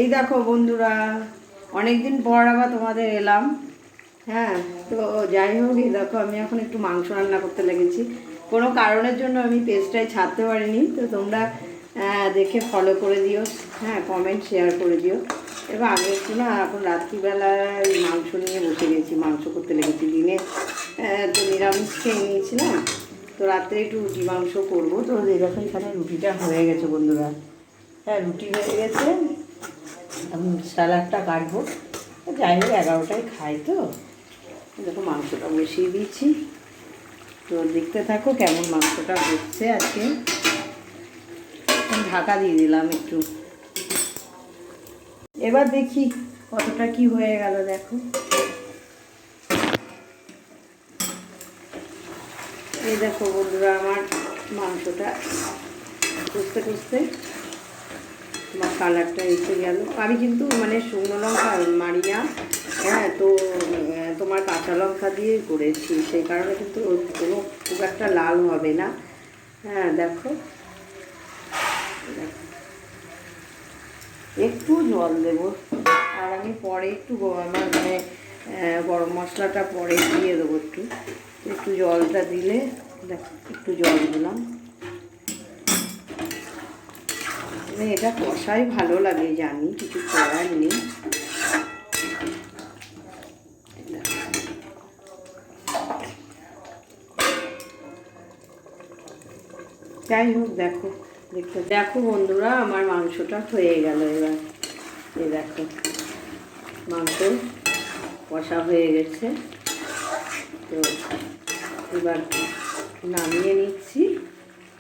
এই দেখো বন্ধুরা, অনেকদিন পর আবার তোমাদের এলাম। হ্যাঁ, তো যাই হোক, এই দেখো আমি এখন একটু মাংস রান্না করতে লেগেছি। কোনো কারণের জন্য আমি পেজটাই ছাড়তে পারিনি, তো তোমরা দেখে ফলো করে দিও। হ্যাঁ, কমেন্ট শেয়ার করে দিও। এবার আমি একটু না এখন রাত্রিবেলায় মাংস নিয়ে বসে গেছি, মাংস করতে লেগেছি। দিনে তো নিরামিষ খেয়ে নিয়েছিলাম, তো রাত্রে একটু রুটি মাংস করবো। তো এরকম এখানে রুটিটা হয়ে গেছে বন্ধুরা। হ্যাঁ, রুটি হয়ে গেছে, আমি স্যালাডটা কাটবো। যাই হোক, 11টায় খাই তো। দেখো মাংসটা বসিয়ে দিয়েছি, তো দেখতে থাকো কেমন মাংসটা হচ্ছে আজকে। ঢাকা দিয়ে দিলাম একটু, এবার দেখি কতটা কি হয়ে গেল। দেখো, এই দেখো বন্ধুরা, আমার মাংসটা কষতে কষতে তোমার কালারটা এসে গেল। আমি কিন্তু মানে শুকনো লঙ্কা মারি না। হ্যাঁ, তো তোমার কাঁচা লঙ্কা দিয়েই করেছি, সেই কারণে কিন্তু কোনো খুব একটা লাল হবে না। হ্যাঁ, দেখো দেখো, একটু জল দেব। আর আমি পরে একটু আমার মানে গরম মশলাটা পরে দিয়ে দেবো। একটু একটু জলটা দিলে, দেখো একটু জল দিলাম। এটা কষাই ভালো লাগে, জানি, কিছু করার নেই। যাই হোক, দেখো দেখো বন্ধুরা, আমার মাংসটা হয়ে গেল। এবার এই দেখো, মাংস কষা হয়ে গেছে। তো এবার নামিয়ে নিচ্ছি।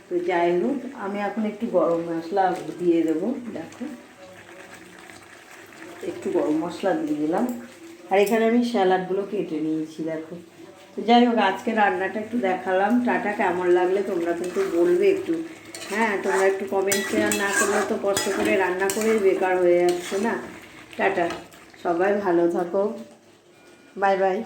তো যাই হোক, আমি এখন একটু গরম মশলা দিয়ে দেবো। দেখো, একটু গরম মশলা দিয়ে দিলাম। আর এখানে আমি স্যালাডগুলো কেটে নিয়েছি। দেখো, তো যাই হোক, আজকে রান্নাটা একটু দেখালাম। টাটা, কেমন লাগলে তোমরা কিন্তু বলবে একটু। হ্যাঁ, তোমরা একটু কমেন্ট শেয়ার না করলে তো কষ্ট করে রান্না করেই বেকার হয়ে যাচ্ছে না। টাটা, সবাই ভালো থাকো, বাই বাই।